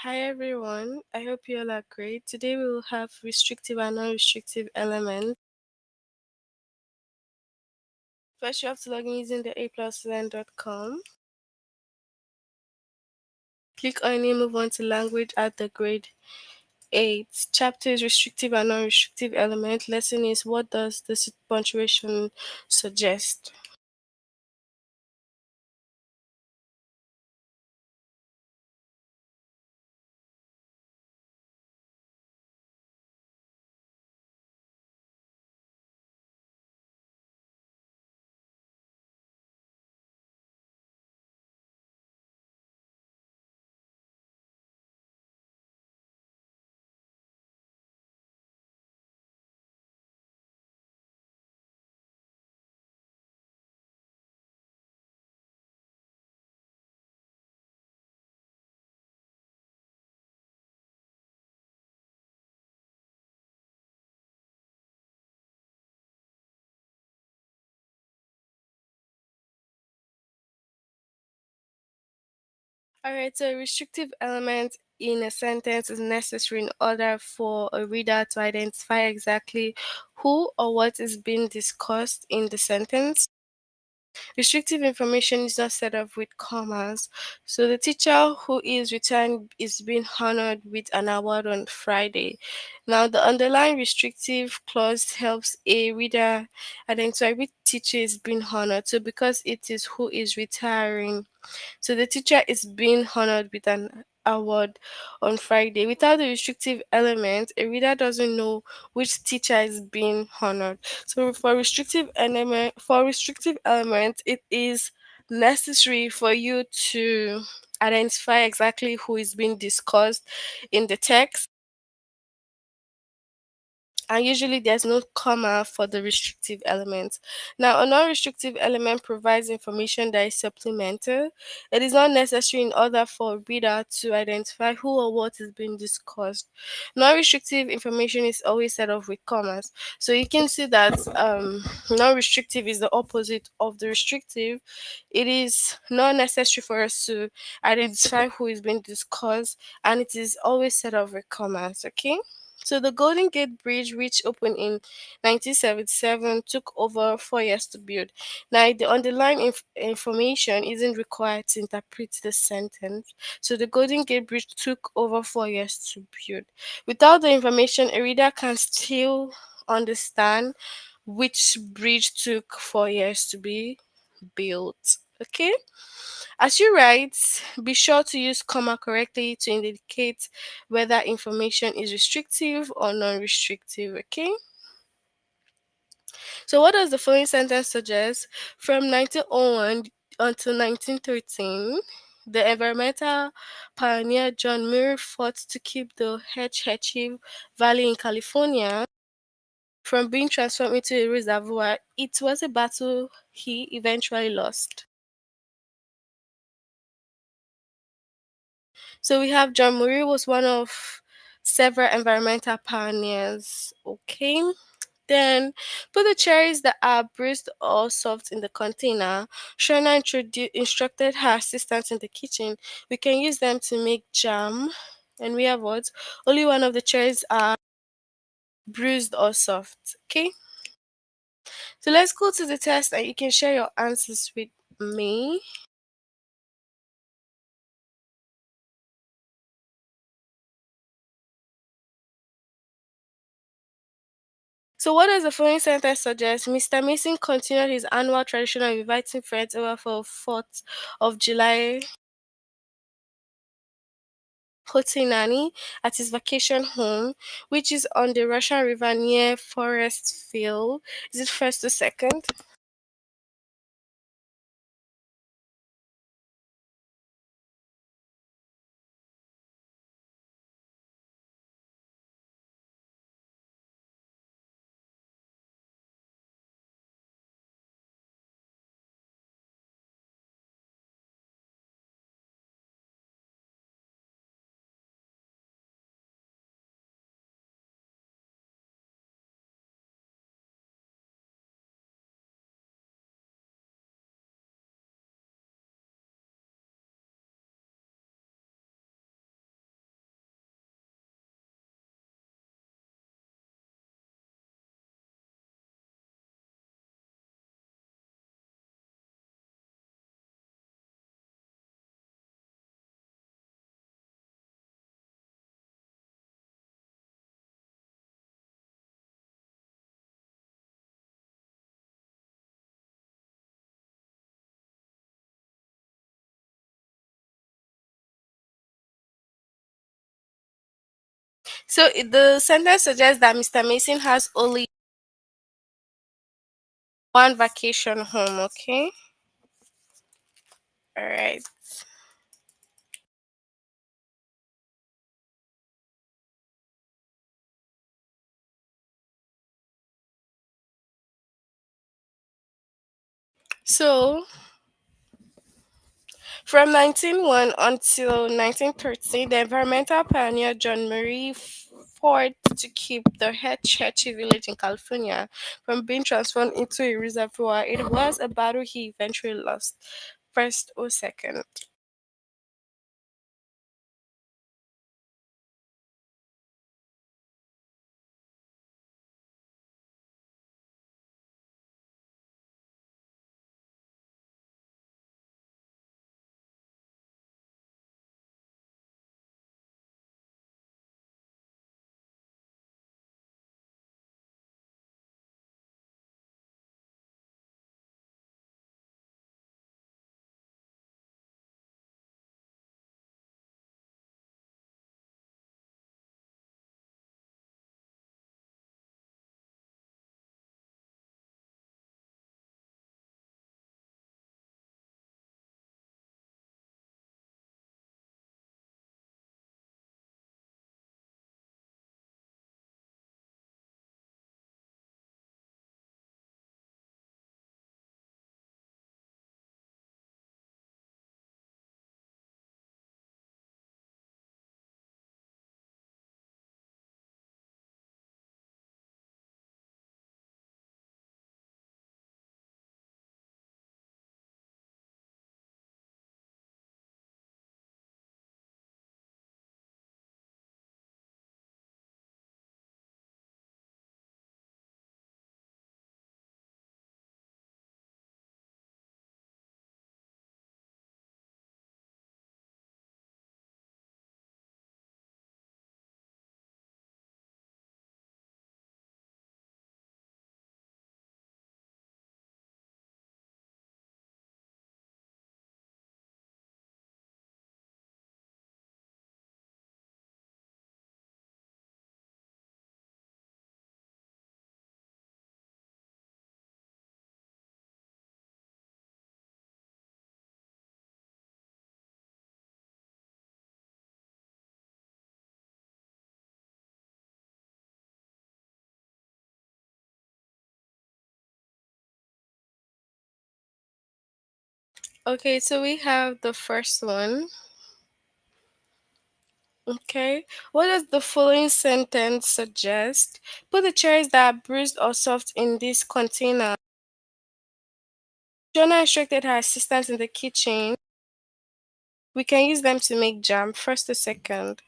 Hi everyone, I hope you all are great. Today we will have restrictive and non-restrictive elements. First, you have to log in using the apluslearn.com. Click on it, move on to language at the grade 8. Chapter is restrictive and non-restrictive element. Lesson is what does the punctuation suggest? Alright, so a restrictive element in a sentence is necessary in order for a reader to identify exactly who or what is being discussed in the sentence. Restrictive information is not set up with commas. So the teacher who is retiring is being honored with an award on Friday. Now the underlying restrictive clause helps a reader identify which teacher is being honored. So because it is who is retiring, so the teacher is being honored with an award on Friday. Without the restrictive element, a reader doesn't know which teacher is being honored. So for restrictive element, it is necessary for you to identify exactly who is being discussed in the text, and usually there's no comma for the restrictive element. Now, a non-restrictive element provides information that is supplemental. It is not necessary in order for a reader to identify who or what is being discussed. Non-restrictive information is always set off with commas. So you can see that non-restrictive is the opposite of the restrictive. It is not necessary for us to identify who is being discussed, and it is always set off with commas. Okay. So the Golden Gate Bridge, which opened in 1977, took over 4 years to build. Now, the underlying information isn't required to interpret the sentence. So the Golden Gate Bridge took over 4 years to build. Without the information, a reader can still understand which bridge took 4 years to be built. Okay? As you write, be sure to use comma correctly to indicate whether information is restrictive or non-restrictive. Okay. So, what does the following sentence suggest? From 1901 until 1913, the environmental pioneer John Muir fought to keep the Hetchy Valley in California from being transformed into a reservoir. It was a battle he eventually lost. So we have John Murray was one of several environmental pioneers. Okay. Then put the cherries that are bruised or soft in the container. Shona instructed her assistant in the kitchen. We can use them to make jam. And we have what? Only one of the cherries are bruised or soft. Okay. So let's go to the test and you can share your answers with me. So, what does the following sentence suggest? Mr. Mason continued his annual tradition of inviting friends over for 4th of July Hotinani at his vacation home, which is on the Russian River near Forest Field. Is it first or second? The sentence suggests that Mr. Mason has only one vacation home. Okay. All right. So from 1901 until 1913, the environmental pioneer John Marie fought to keep the Hetchy village in California from being transformed into a reservoir. It was a battle he eventually lost, first or second. Okay, so we have the first one. Okay, what does the following sentence suggest? Put the cherries that are bruised or soft in this container. Jonah instructed her assistant in the kitchen. We can use them to make jam. First or second.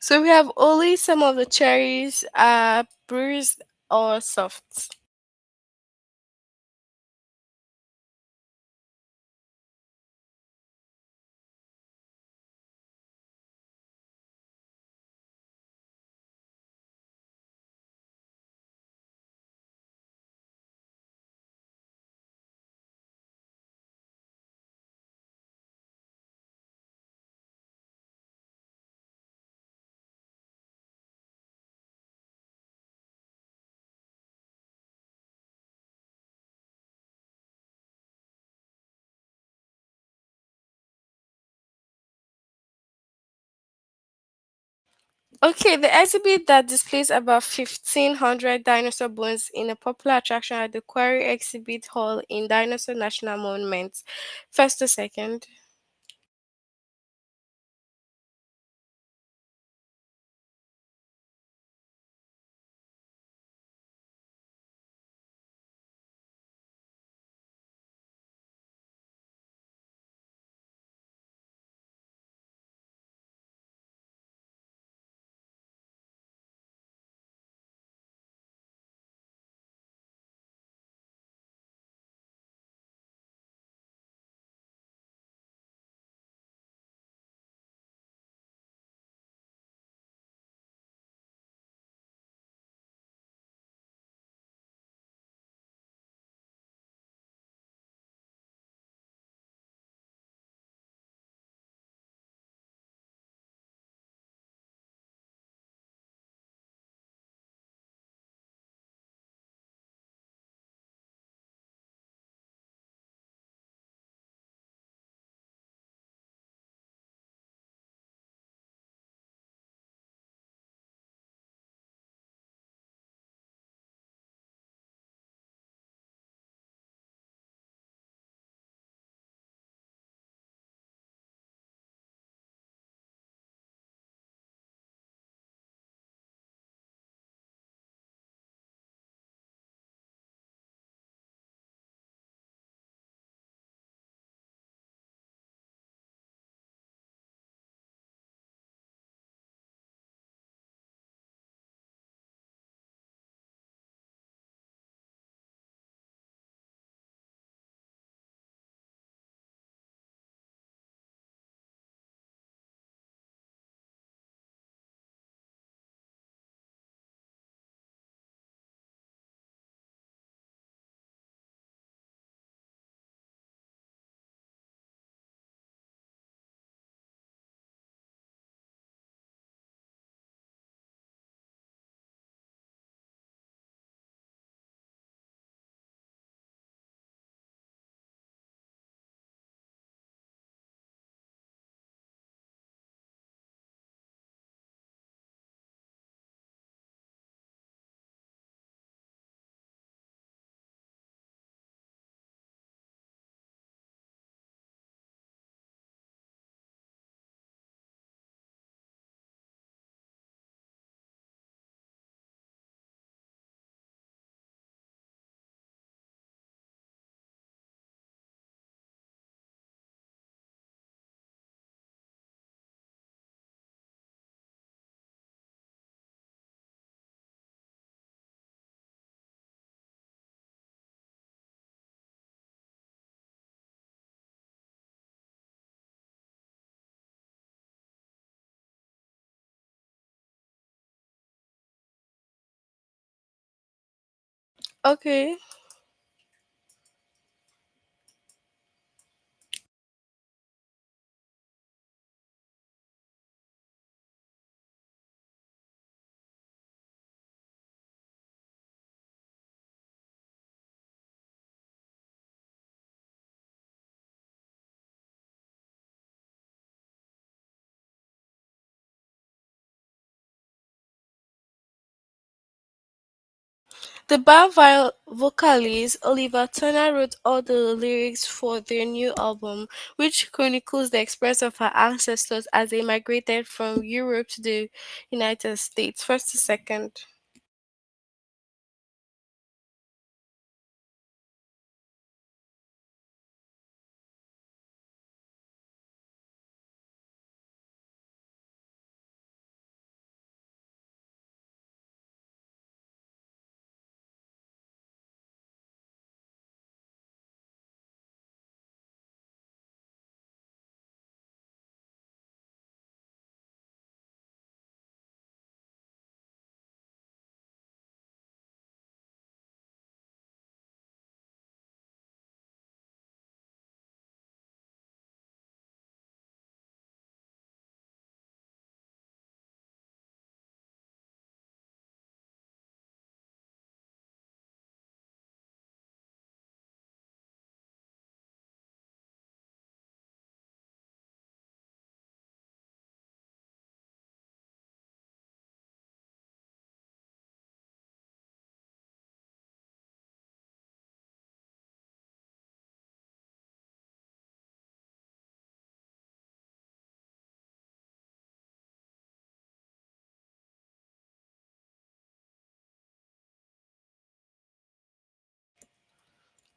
So we have only some of the cherries are bruised or soft. Okay, the exhibit that displays about 1,500 dinosaur bones in a popular attraction at the Quarry Exhibit Hall in Dinosaur National Monument. First to second. Okay. The band vocalist Oliver Turner wrote all the lyrics for their new album, which chronicles the experience of her ancestors as they migrated from Europe to the United States. First to second.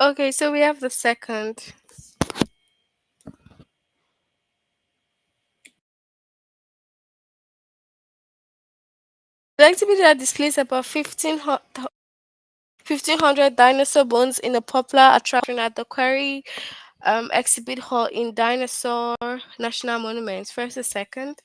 Okay, so we have the second. The activity that displays about 1,500 dinosaur bones in a popular attraction at the Quarry exhibit hall in Dinosaur National Monument. First or second?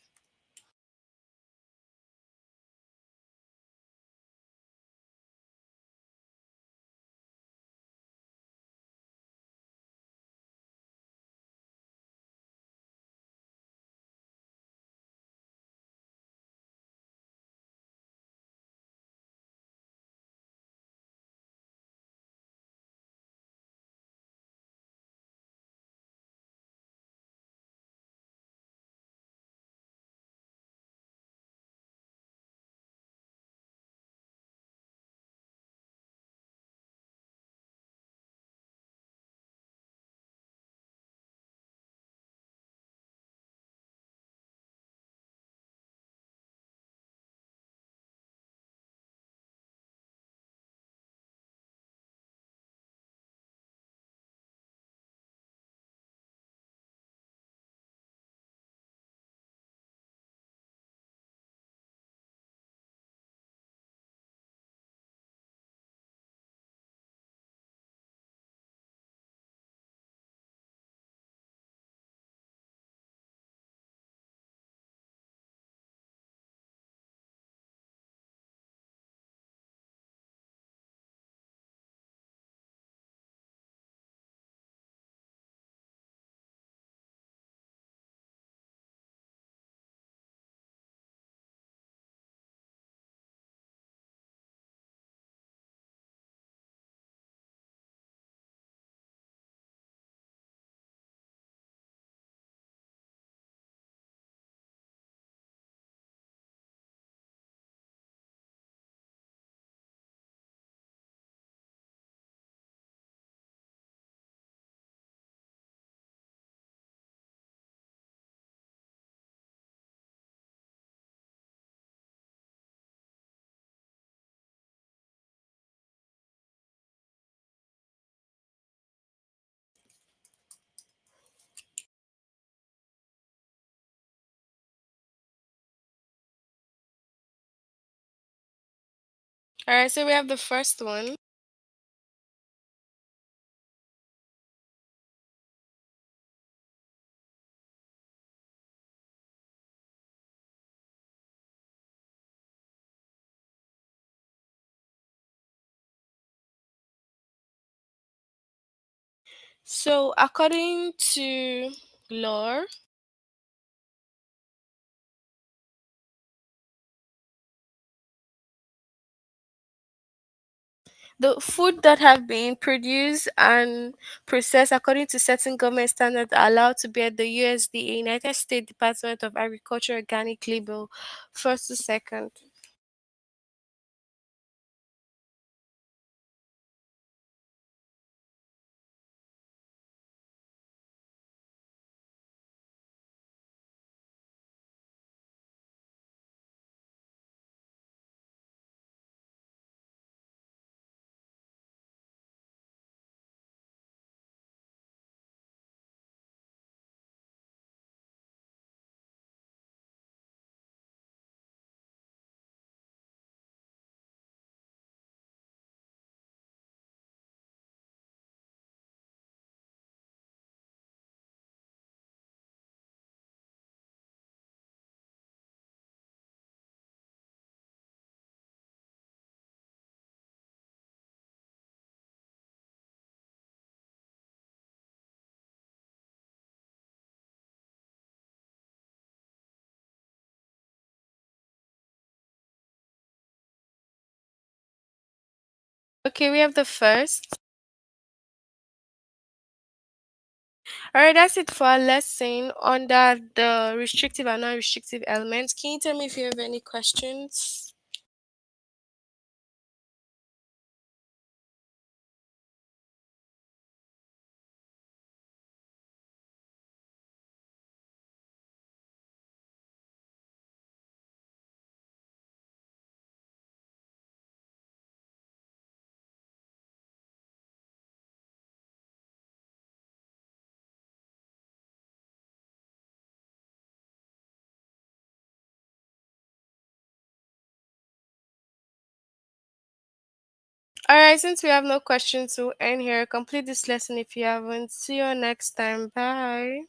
All right, so we have the first one. So, according to lore, the food that have been produced and processed according to certain government standards are allowed to bear the USDA United States Department of Agriculture organic label. First to second. Okay, we have the first. All right, that's it for our lesson under the restrictive and non-restrictive elements. Can you tell me if you have any questions? All right, since we have no questions to end here, complete this lesson if you haven't. See you next time. Bye.